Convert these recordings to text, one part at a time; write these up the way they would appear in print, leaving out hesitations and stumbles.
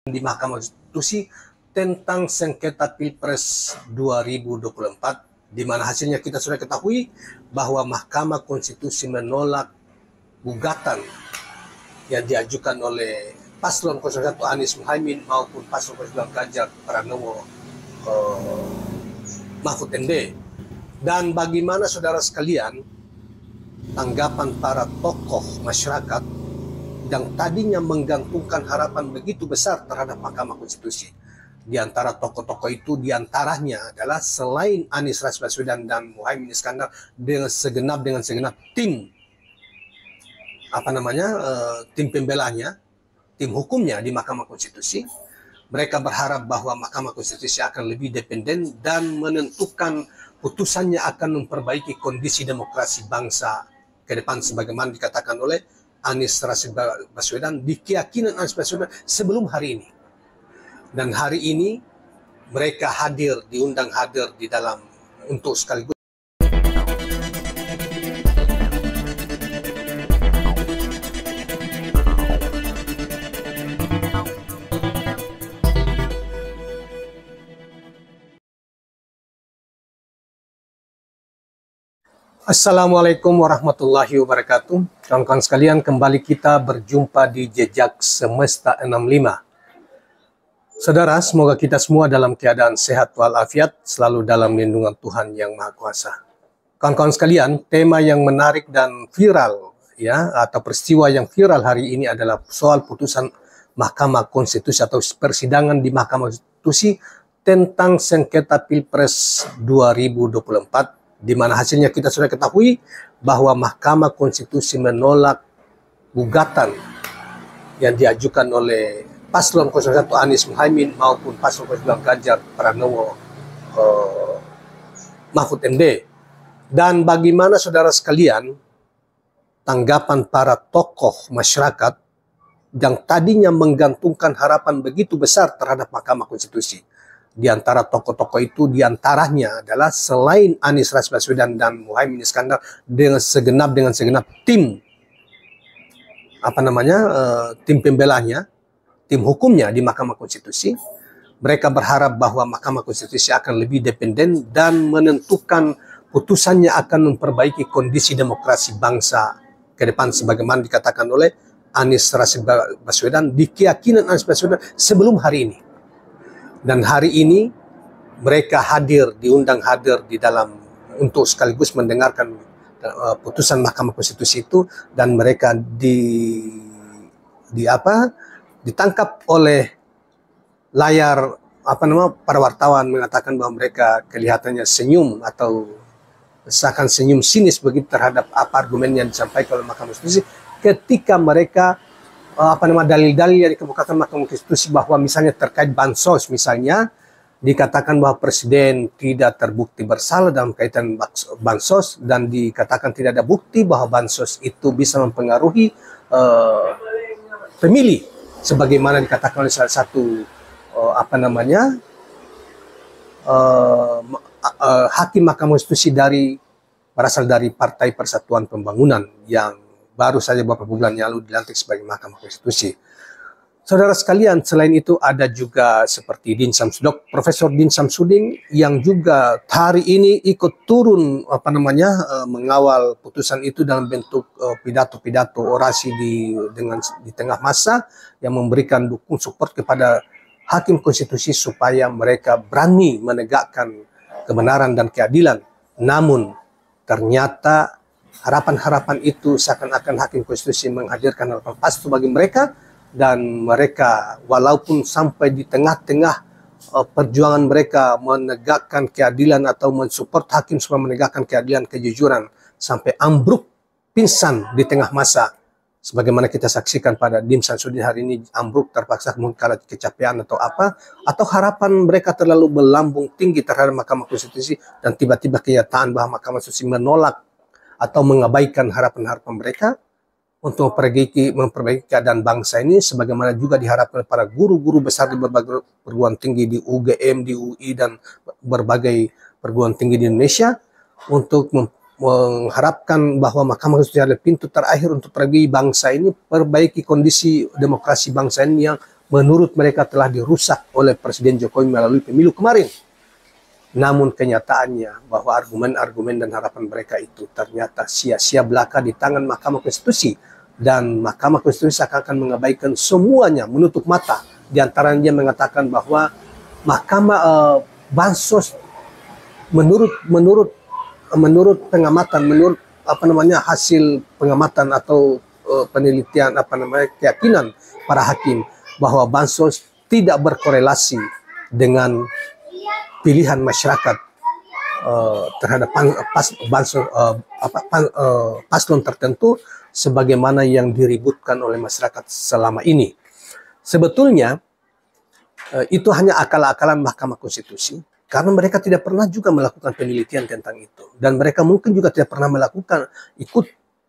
di Mahkamah Konstitusi tentang sengketa Pilpres 2024, di mana hasilnya kita sudah ketahui bahwa Mahkamah Konstitusi menolak gugatan yang diajukan oleh Paslon 01 Anies Muhaimin maupun Paslon 02 Ganjar Pranowo Mahfud MD. Dan bagaimana saudara sekalian tanggapan para tokoh masyarakat yang tadinya menggantungkan harapan begitu besar terhadap Mahkamah Konstitusi? Di antara tokoh-tokoh itu diantaranya adalah selain Anies Baswedan dan Muhaimin Iskandar dengan segenap tim tim pembelanya, tim hukumnya di Mahkamah Konstitusi. Mereka berharap bahwa Mahkamah Konstitusi akan lebih independen dan menentukan putusannya akan memperbaiki kondisi demokrasi bangsa ke depan sebagaimana dikatakan oleh Anies Baswedan, di keyakinan Anies Baswedan sebelum hari ini. Dan hari ini mereka diundang hadir di dalam untuk sekaligus Assalamualaikum warahmatullahi wabarakatuh. Kawan-kawan sekalian, kembali kita berjumpa di Jejak Semesta 65. Saudara, semoga kita semua dalam keadaan sehat walafiat, selalu dalam lindungan Tuhan Yang Maha Kuasa. Kawan-kawan sekalian, tema yang menarik dan viral atau peristiwa yang viral hari ini adalah soal putusan Mahkamah Konstitusi atau persidangan di Mahkamah Konstitusi tentang sengketa Pilpres 2024. Di mana hasilnya kita sudah ketahui bahwa Mahkamah Konstitusi menolak gugatan yang diajukan oleh Paslon 01 Anies Muhaimin maupun Paslon 02 Ganjar Pranowo Mahfud MD. Dan bagaimana saudara sekalian tanggapan para tokoh masyarakat yang tadinya menggantungkan harapan begitu besar terhadap Mahkamah Konstitusi? Di antara tokoh-tokoh itu diantaranya adalah selain Anies Baswedan dan Muhaimin Iskandar dengan segenap tim tim pembelanya, tim hukumnya di Mahkamah Konstitusi. Mereka berharap bahwa Mahkamah Konstitusi akan lebih independen dan menentukan putusannya akan memperbaiki kondisi demokrasi bangsa ke depan sebagaimana dikatakan oleh Anies Baswedan, di keyakinan Anies Baswedan sebelum hari ini. Dan hari ini mereka diundang hadir di dalam untuk sekaligus mendengarkan putusan Mahkamah Konstitusi itu, dan mereka ditangkap oleh layar para wartawan mengatakan bahwa mereka kelihatannya senyum atau seakan senyum sinis begitu terhadap argumen yang disampaikan oleh Mahkamah Konstitusi ketika mereka dalil-dalil yang dikemukakan Mahkamah Konstitusi bahwa misalnya terkait bansos, misalnya dikatakan bahwa presiden tidak terbukti bersalah dalam kaitan bansos dan dikatakan tidak ada bukti bahwa bansos itu bisa mempengaruhi pemilih sebagaimana dikatakan oleh salah satu hakim Mahkamah Konstitusi berasal dari Partai Persatuan Pembangunan yang baru saja beberapa bulan yang lalu dilantik sebagai Mahkamah Konstitusi. Saudara sekalian, selain itu ada juga seperti Profesor Din Samsudin yang juga hari ini ikut turun mengawal putusan itu dalam bentuk pidato-pidato orasi di tengah masa yang memberikan support kepada hakim konstitusi supaya mereka berani menegakkan kebenaran dan keadilan. Namun ternyata harapan-harapan itu seakan-akan hakim konstitusi menghadirkan harapan palsu bagi mereka, dan mereka walaupun sampai di tengah-tengah perjuangan mereka menegakkan keadilan atau mensupport hakim supaya menegakkan keadilan, kejujuran, sampai ambruk pingsan di tengah masa sebagaimana kita saksikan pada Din Samsudin hari ini, ambruk terpaksa mungkin karena kecapean atau harapan mereka terlalu melambung tinggi terhadap Mahkamah Konstitusi dan tiba-tiba kenyataan bahwa Mahkamah Konstitusi menolak atau mengabaikan harapan-harapan mereka untuk memperbaiki keadaan bangsa ini, sebagaimana juga diharapkan para guru-guru besar di berbagai perguruan tinggi di UGM, di UI, dan berbagai perguruan tinggi di Indonesia untuk mengharapkan bahwa Mahkamah Konstitusi adalah pintu terakhir untuk perbaiki bangsa ini, perbaiki kondisi demokrasi bangsa ini yang menurut mereka telah dirusak oleh Presiden Jokowi melalui pemilu kemarin. Namun kenyataannya bahwa argumen-argumen dan harapan mereka itu ternyata sia-sia belaka di tangan Mahkamah Konstitusi, dan Mahkamah Konstitusi akan mengabaikan semuanya, menutup mata. Di antaranya dia mengatakan bahwa bansos menurut pengamatan, menurut hasil pengamatan atau penelitian keyakinan para hakim bahwa bansos tidak berkorelasi dengan pilihan masyarakat terhadap paslon tertentu sebagaimana yang diributkan oleh masyarakat selama ini. Sebetulnya itu hanya akal-akalan Mahkamah Konstitusi, karena mereka tidak pernah juga melakukan penelitian tentang itu, dan mereka mungkin juga tidak pernah melakukan ikut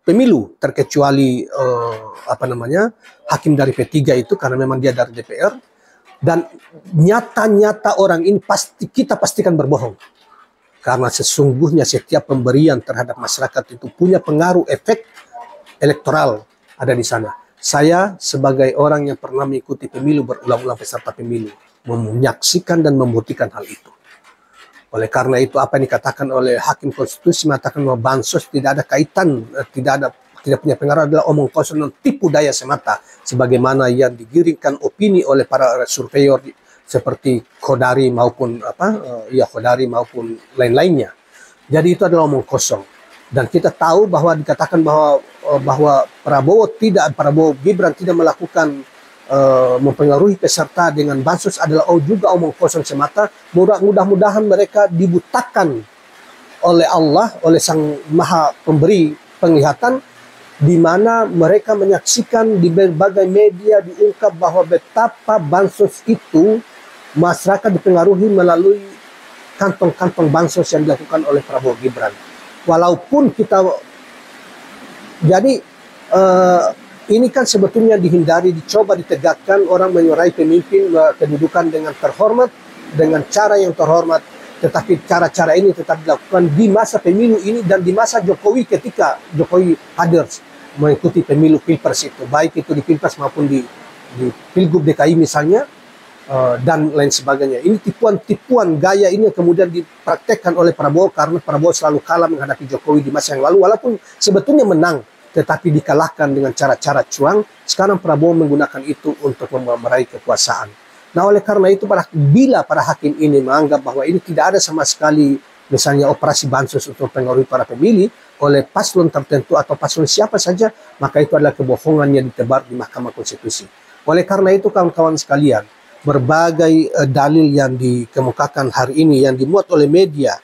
pemilu, terkecuali hakim dari P3 itu, karena memang dia dari DPR. Dan nyata-nyata orang ini kita pastikan berbohong, karena sesungguhnya setiap pemberian terhadap masyarakat itu punya pengaruh efek elektoral ada di sana. Saya sebagai orang yang pernah mengikuti pemilu berulang-ulang, peserta pemilu, menyaksikan dan membuktikan hal itu. Oleh karena itu, apa yang dikatakan oleh Hakim Konstitusi mengatakan bahwa bansos tidak ada kaitan, tidak punya pengaruh, adalah omong kosong dan tipu daya semata, sebagaimana yang digiringkan opini oleh para surveyor seperti Khodari maupun lain-lainnya. Jadi itu adalah omong kosong. Dan kita tahu bahwa dikatakan bahwa Prabowo Gibran tidak melakukan mempengaruhi peserta dengan bansos adalah juga omong kosong semata. Mudah-mudahan mereka dibutakan oleh Allah, oleh Sang Maha Pemberi penglihatan, di mana mereka menyaksikan di berbagai media diungkap bahwa betapa bansos itu masyarakat dipengaruhi melalui kantong-kantong bansos yang dilakukan oleh Prabowo Gibran. Walaupun ini kan sebetulnya dihindari, dicoba ditegakkan orang menyurai pemimpin kedudukan dengan terhormat, dengan cara yang terhormat, tetapi cara-cara ini tetap dilakukan di masa pemilu ini dan di masa Jokowi, ketika Jokowi hadir mengikuti pemilu Pilpres itu, baik itu di Pilpres maupun di Pilgub DKI misalnya, dan lain sebagainya. Ini tipuan gaya ini yang kemudian dipraktekkan oleh Prabowo, karena Prabowo selalu kalah menghadapi Jokowi di masa yang lalu, walaupun sebetulnya menang, tetapi dikalahkan dengan cara-cara curang. Sekarang Prabowo menggunakan itu untuk meraih kekuasaan. Nah, oleh karena itu, bila para hakim ini menganggap bahwa ini tidak ada sama sekali misalnya operasi bansos untuk mempengaruhi para pemilih oleh paslon tertentu atau paslon siapa saja, maka itu adalah kebohongan yang ditebar di Mahkamah Konstitusi. Oleh karena itu, kawan-kawan sekalian, berbagai dalil yang dikemukakan hari ini yang dimuat oleh media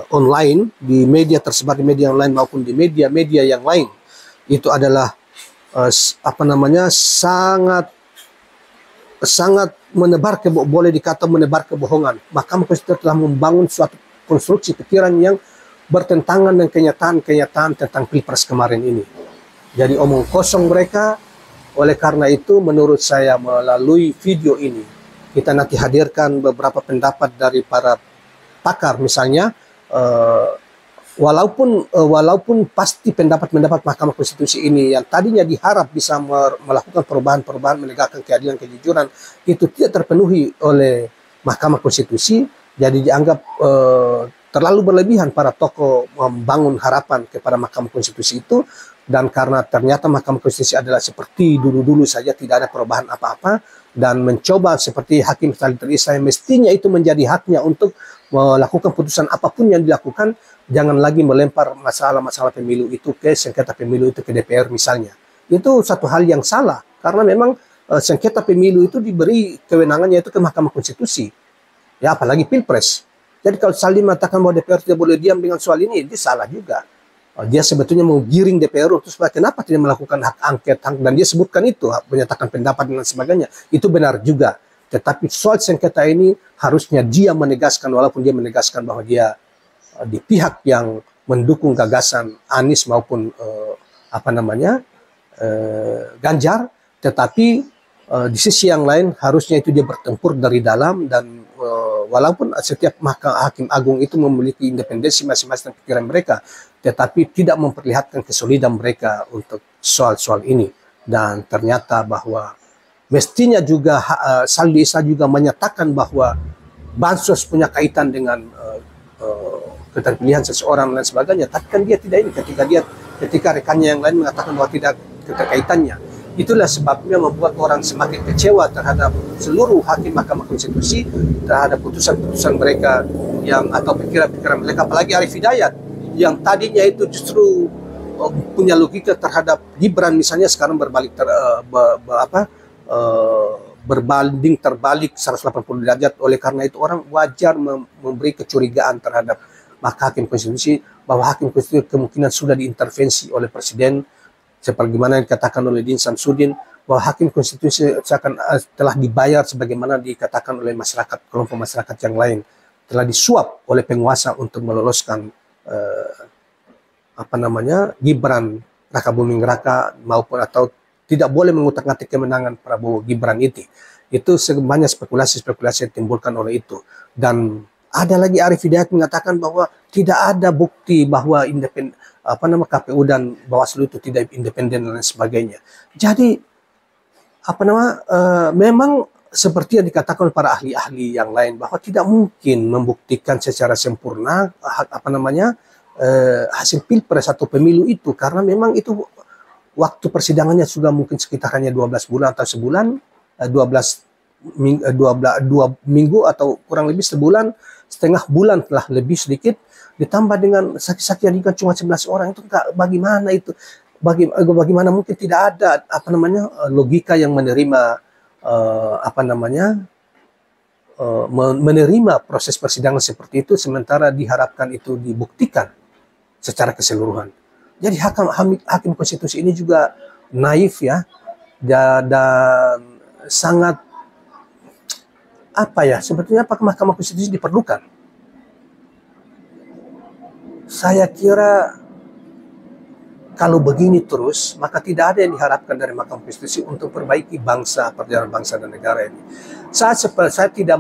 online, di media tersebar di media online maupun di media-media yang lain, itu adalah sangat boleh dikata menebar kebohongan. Mahkamah Konstitusi telah membangun suatu konstruksi pikiran yang bertentangan dengan kenyataan tentang Pilpres kemarin ini. Jadi omong kosong mereka. Oleh karena itu, menurut saya melalui video ini, kita nanti hadirkan beberapa pendapat dari para pakar misalnya, walaupun pasti pendapat-pendapat Mahkamah Konstitusi ini yang tadinya diharap bisa melakukan perubahan-perubahan, menegakkan keadilan, kejujuran, itu tidak terpenuhi oleh Mahkamah Konstitusi. Jadi dianggap terlalu berlebihan para tokoh membangun harapan kepada Mahkamah Konstitusi itu. Dan karena ternyata Mahkamah Konstitusi adalah seperti dulu-dulu saja, tidak ada perubahan apa-apa, dan mencoba seperti Hakim Salih Isra yang mestinya itu menjadi haknya untuk melakukan putusan apapun yang dilakukan, jangan lagi melempar masalah-masalah pemilu itu ke sengketa pemilu itu ke DPR misalnya. Itu satu hal yang salah, karena memang sengketa pemilu itu diberi kewenangannya itu ke Mahkamah Konstitusi. Ya, apalagi Pilpres. Jadi kalau Salih mengatakan bahwa DPR tidak boleh diam dengan soal ini, itu salah juga. Dia sebetulnya mau giring DPR untuk supaya kenapa tidak melakukan hak angket, dan dia sebutkan itu, menyatakan pendapat dan sebagainya. Itu benar juga. Tetapi soal sengketa ini harusnya dia menegaskan, walaupun dia menegaskan bahwa dia di pihak yang mendukung gagasan Anies maupun Ganjar, tetapi di sisi yang lain harusnya itu dia bertempur dari dalam, dan walaupun setiap hakim agung itu memiliki independensi masing-masing pikiran mereka, tetapi tidak memperlihatkan kesolidan mereka untuk soal-soal ini. Dan ternyata bahwa mestinya juga Saldi Isra juga menyatakan bahwa bansos punya kaitan dengan keterpilihan seseorang dan sebagainya. Tapi kan dia tidak ini ketika rekannya yang lain mengatakan bahwa tidak keterkaitannya. Itulah sebabnya membuat orang semakin kecewa terhadap seluruh hakim Mahkamah Konstitusi, terhadap putusan-putusan mereka yang atau pikiran-pikiran mereka, apalagi Arief Hidayat yang tadinya itu justru punya logika terhadap Gibran misalnya, sekarang berbanding terbalik 180 derajat. Oleh karena itu orang wajar memberi kecurigaan terhadap Hakim Konstitusi bahwa Hakim Konstitusi kemungkinan sudah diintervensi oleh Presiden, sebagaimana dikatakan oleh Din Samsudin bahwa Hakim Konstitusi telah dibayar sebagaimana dikatakan oleh masyarakat, kelompok masyarakat yang lain, telah disuap oleh penguasa untuk meloloskan Gibran Raka Buming Raka maupun atau tidak boleh mengutak-ngatik kemenangan Prabowo Gibran itu. Itu banyak spekulasi-spekulasi yang ditimbulkan oleh itu. Dan ada lagi Arief Hidayat mengatakan bahwa tidak ada bukti bahwa KPU dan Bawaslu itu tidak independen dan lain sebagainya. Jadi memang seperti yang dikatakan oleh para ahli-ahli yang lain bahwa tidak mungkin membuktikan secara sempurna hasil pilpres atau pemilu itu, karena memang itu waktu persidangannya sudah mungkin sekitar hanya 12 bulan atau sebulan, 2 minggu atau kurang lebih sebulan, setengah bulan telah lebih sedikit, ditambah dengan saksi-saksi yang cuma 11 orang itu bagaimana itu? Bagaimana mungkin tidak ada logika yang menerima menerima proses persidangan seperti itu, sementara diharapkan itu dibuktikan secara keseluruhan. Jadi hakim konstitusi ini juga naif ya, dan sangat sebetulnya apakah Mahkamah Konstitusi diperlukan? Saya kira kalau begini terus, maka tidak ada yang diharapkan dari Mahkamah Konstitusi untuk perbaiki perjalanan bangsa dan negara ini. Saya tidak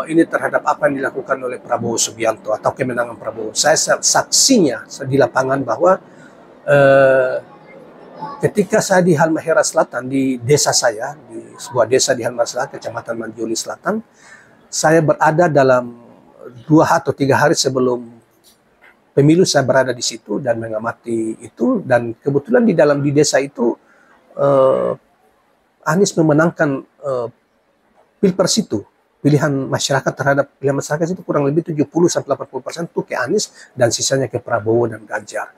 ini terhadap apa yang dilakukan oleh Prabowo Subianto atau kemenangan Prabowo. Saya saksinya di lapangan bahwa ketika saya di Halmahera Selatan, di desa saya, di sebuah desa di Halmahera Selatan, Kecamatan Manjoli Selatan, saya berada dalam 2 atau 3 hari sebelum pemilu, saya berada di situ dan mengamati itu, dan kebetulan di desa itu Anies memenangkan pilpres itu. Pilihan masyarakat terhadap pilihan masyarakat itu kurang lebih 70-80% itu ke Anies dan sisanya ke Prabowo dan Ganjar.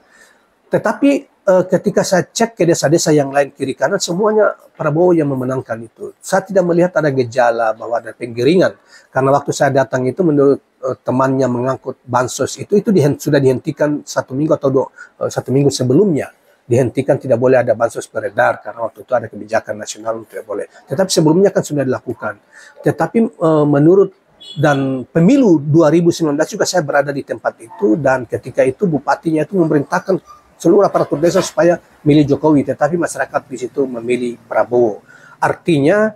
Tetapi ketika saya cek ke desa-desa yang lain kiri kanan, semuanya Prabowo yang memenangkan itu. Saya tidak melihat ada gejala bahwa ada penggiringan. Karena waktu saya datang itu menurut temannya mengangkut bansos itu sudah dihentikan 1 minggu atau 1 minggu sebelumnya. Dihentikan, tidak boleh ada bansos beredar karena waktu itu ada kebijakan nasional tidak boleh. Tetapi sebelumnya kan sudah dilakukan. Tetapi menurut dan pemilu 2019 juga saya berada di tempat itu, dan ketika itu bupatinya itu memerintahkan seluruh aparatur desa supaya milih Jokowi, tetapi masyarakat di situ memilih Prabowo. Artinya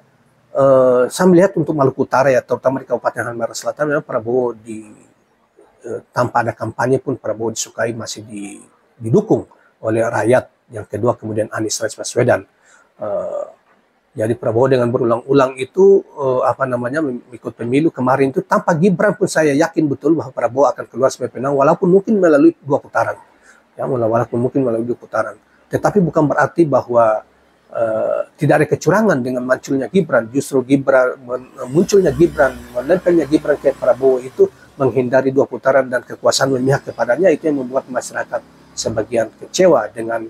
saya melihat untuk Maluku Utara ya, terutama di Kabupaten Halmahera Selatan, memang Prabowo tanpa ada kampanye pun Prabowo disukai, masih didukung oleh rakyat. Yang kedua kemudian Anies Baswedan. Jadi Prabowo dengan berulang-ulang itu mengikut pemilu kemarin itu tanpa Gibran pun saya yakin betul bahwa Prabowo akan keluar sebagai pemenang, walaupun mungkin melalui 2 putaran. Ya, walaupun mungkin melalui 2 putaran. Tetapi bukan berarti bahwa tidak ada kecurangan dengan munculnya Gibran. Justru munculnya Gibran, menempelnya Gibran ke Prabowo itu menghindari 2 putaran dan kekuasaan memihak kepadanya, itu yang membuat masyarakat sebagian kecewa dengan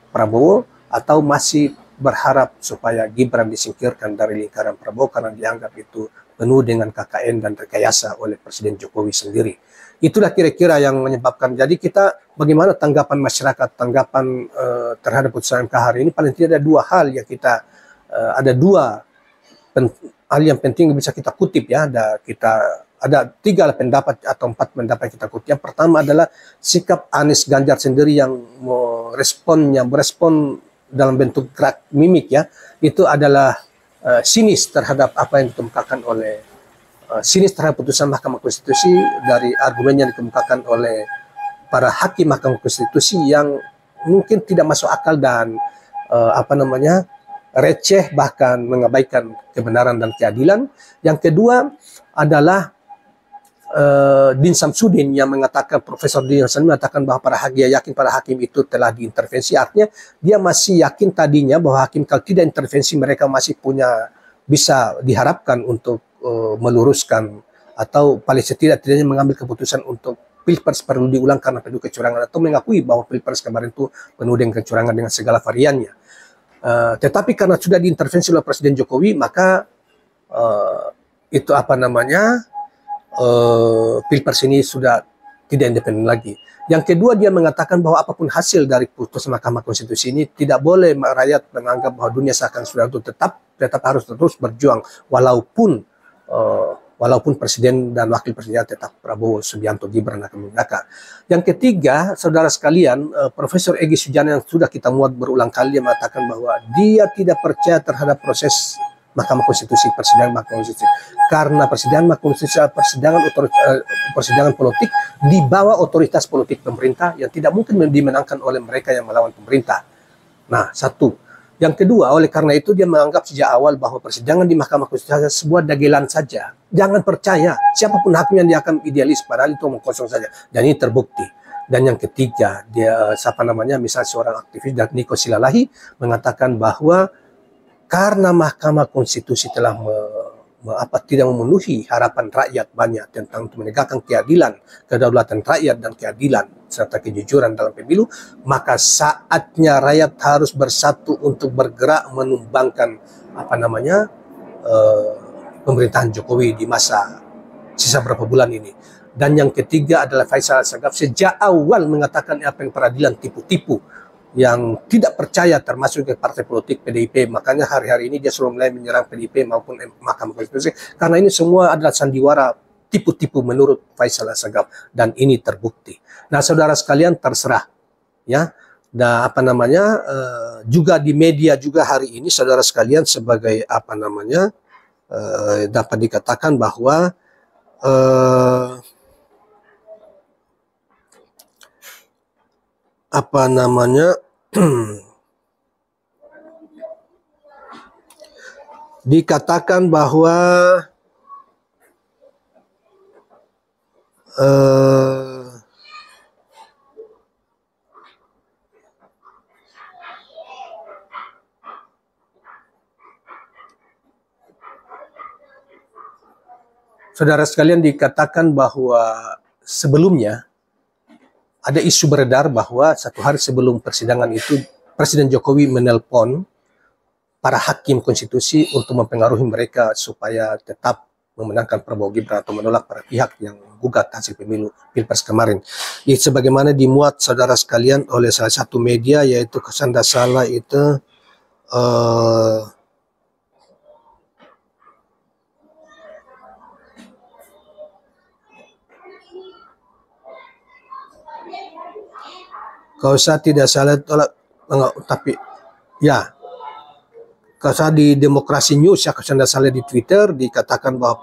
Prabowo atau masih berharap supaya Gibran disingkirkan dari lingkaran Prabowo karena dianggap itu penuh dengan KKN dan rekayasa oleh Presiden Jokowi sendiri. Itulah kira-kira yang menyebabkan. Jadi bagaimana tanggapan masyarakat, tanggapan terhadap putusan MK hari ini, paling tidak ada 2 hal yang ada 2 hal yang penting yang bisa kita kutip ya. Ada 3 pendapat atau 4 pendapat kita kutip. Yang pertama adalah sikap Anies Ganjar sendiri yang merespon dalam bentuk gerak mimik ya, itu adalah sinis terhadap apa yang dikemukakan oleh sinis terhadap putusan Mahkamah Konstitusi dari argumen yang dikemukakan oleh para hakim Mahkamah Konstitusi yang mungkin tidak masuk akal dan receh, bahkan mengabaikan kebenaran dan keadilan. Yang kedua adalah Din Samsudin yang mengatakan, Profesor Din Samsudin mengatakan bahwa dia yakin para hakim itu telah diintervensi. Artinya dia masih yakin tadinya bahwa hakim kalau tidak intervensi mereka masih bisa diharapkan untuk meluruskan atau paling setidaknya mengambil keputusan untuk Pilpres perlu diulang karena penuh kecurangan, atau mengakui bahwa Pilpres kemarin itu penuh dengan kecurangan dengan segala variannya. Tetapi karena sudah diintervensi oleh Presiden Jokowi, maka itu Pilpres ini sudah tidak independen lagi. Yang kedua, dia mengatakan bahwa apapun hasil dari putusan Mahkamah Konstitusi ini tidak boleh rakyat menganggap bahwa dunia seakan sudah itu tetap harus terus berjuang walaupun Presiden dan Wakil Presiden tetap Prabowo Subianto, Gibran raka buming raka. Yang ketiga, saudara sekalian, Profesor Egy Sujana yang sudah kita muat berulang kali, dia mengatakan bahwa dia tidak percaya terhadap proses Mahkamah Konstitusi, persidangan Mahkamah Konstitusi, karena persidangan Mahkamah Konstitusi persidangan politik di bawah otoritas politik pemerintah yang tidak mungkin dimenangkan oleh mereka yang melawan pemerintah. Nah, satu. Yang kedua, oleh karena itu dia menganggap sejak awal bahwa persidangan di Mahkamah Konstitusi adalah sebuah dagelan saja. Jangan percaya siapapun hakim yang dia akan idealis, padahal itu omong kosong saja. Dan ini terbukti. Dan yang ketiga, misalnya seorang aktivis dan Niko Silalahi mengatakan bahwa karena Mahkamah Konstitusi telah tidak memenuhi harapan rakyat banyak tentang untuk menegakkan keadilan, kedaulatan rakyat dan keadilan serta kejujuran dalam pemilu, maka saatnya rakyat harus bersatu untuk bergerak menumbangkan pemerintahan Jokowi di masa sisa berapa bulan ini. Dan yang ketiga adalah Faisal Assegaf sejak awal mengatakan apa yang peradilan tipu-tipu, yang tidak percaya termasuk ke partai politik PDIP. Makanya hari-hari ini dia sudah mulai menyerang PDIP maupun Mahkamah Konstitusi, karena ini semua adalah sandiwara tipu-tipu menurut Faisal Assegaf, dan ini terbukti. Nah, saudara sekalian, terserah ya. Nah, juga di media juga hari ini, saudara sekalian, sebagai dapat dikatakan bahwa dikatakan bahwa saudara sekalian, dikatakan bahwa sebelumnya ada isu beredar bahwa satu hari sebelum persidangan itu Presiden Jokowi menelpon para hakim konstitusi untuk mempengaruhi mereka supaya tetap memenangkan Prabowo Gibran atau menolak para pihak yang gugat hasil pemilu Pilpres kemarin. Sebagaimana dimuat saudara sekalian oleh salah satu media, yaitu kalau tidak salah itu kalau saya tidak salah tapi ya, kalau saya di Demokrasi News ya, kalau saya tidak salah di Twitter dikatakan bahwa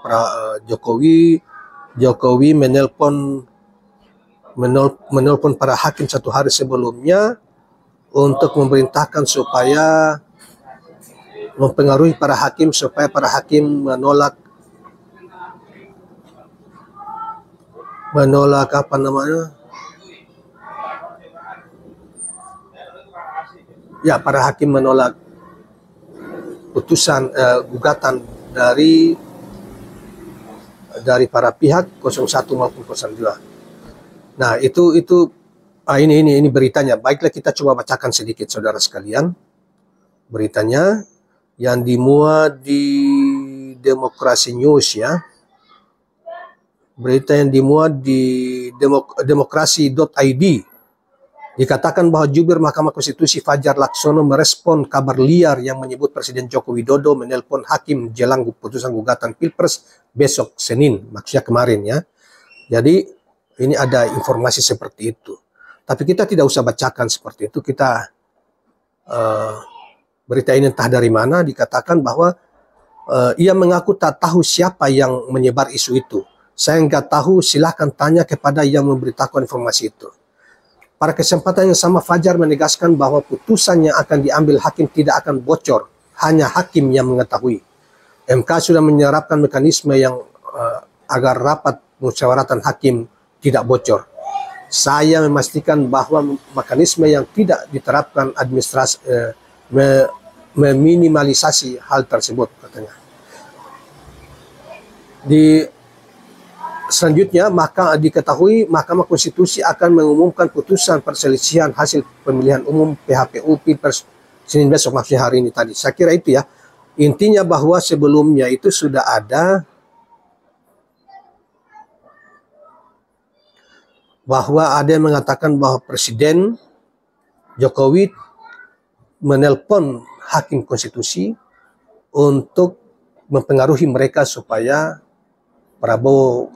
Jokowi menelpon para hakim satu hari sebelumnya untuk memerintahkan supaya mempengaruhi para hakim supaya para hakim menolak para hakim menolak putusan gugatan dari para pihak 01 maupun 02. Nah, ini beritanya. Baiklah, kita coba bacakan sedikit saudara sekalian. Beritanya yang dimuat di Demokrasi News ya. Berita yang dimuat di demokrasi.id. Dikatakan bahwa jubir Mahkamah Konstitusi Fajar Laksono merespon kabar liar yang menyebut Presiden Joko Widodo menelpon hakim jelang putusan gugatan Pilpres besok Senin, maksudnya kemarin ya. Jadi ini ada informasi seperti itu. Tapi kita tidak usah bacakan seperti itu. Kita berita ini entah dari mana, dikatakan bahwa ia mengaku tak tahu siapa yang menyebar isu itu. Saya nggak tahu, silahkan tanya kepada yang memberitakan informasi itu. Pada kesempatan yang sama, Fajar menegaskan bahwa putusan yang akan diambil hakim tidak akan bocor hanya hakim yang mengetahui. MK sudah menerapkan mekanisme yang agar rapat musyawaratan hakim tidak bocor. Saya memastikan bahwa mekanisme yang tidak diterapkan administrasi meminimalisasi hal tersebut, katanya. Selanjutnya, maka diketahui Mahkamah Konstitusi akan mengumumkan putusan perselisihan hasil pemilihan umum PHPU Pilpres Senin besok, maksudnya hari ini tadi. Saya kira itu ya. Intinya bahwa sebelumnya itu sudah ada bahwa ada yang mengatakan bahwa Presiden Jokowi menelpon hakim konstitusi untuk mempengaruhi mereka supaya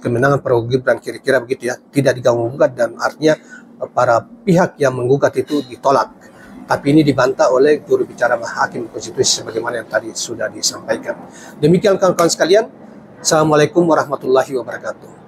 kemenangan Prabowo Gibran, kira-kira begitu ya, tidak diganggu-gugat, dan artinya para pihak yang menggugat itu ditolak. Tapi ini dibantah oleh juru bicara hakim konstitusi sebagaimana yang tadi sudah disampaikan. Demikian kawan-kawan sekalian. Assalamualaikum warahmatullahi wabarakatuh.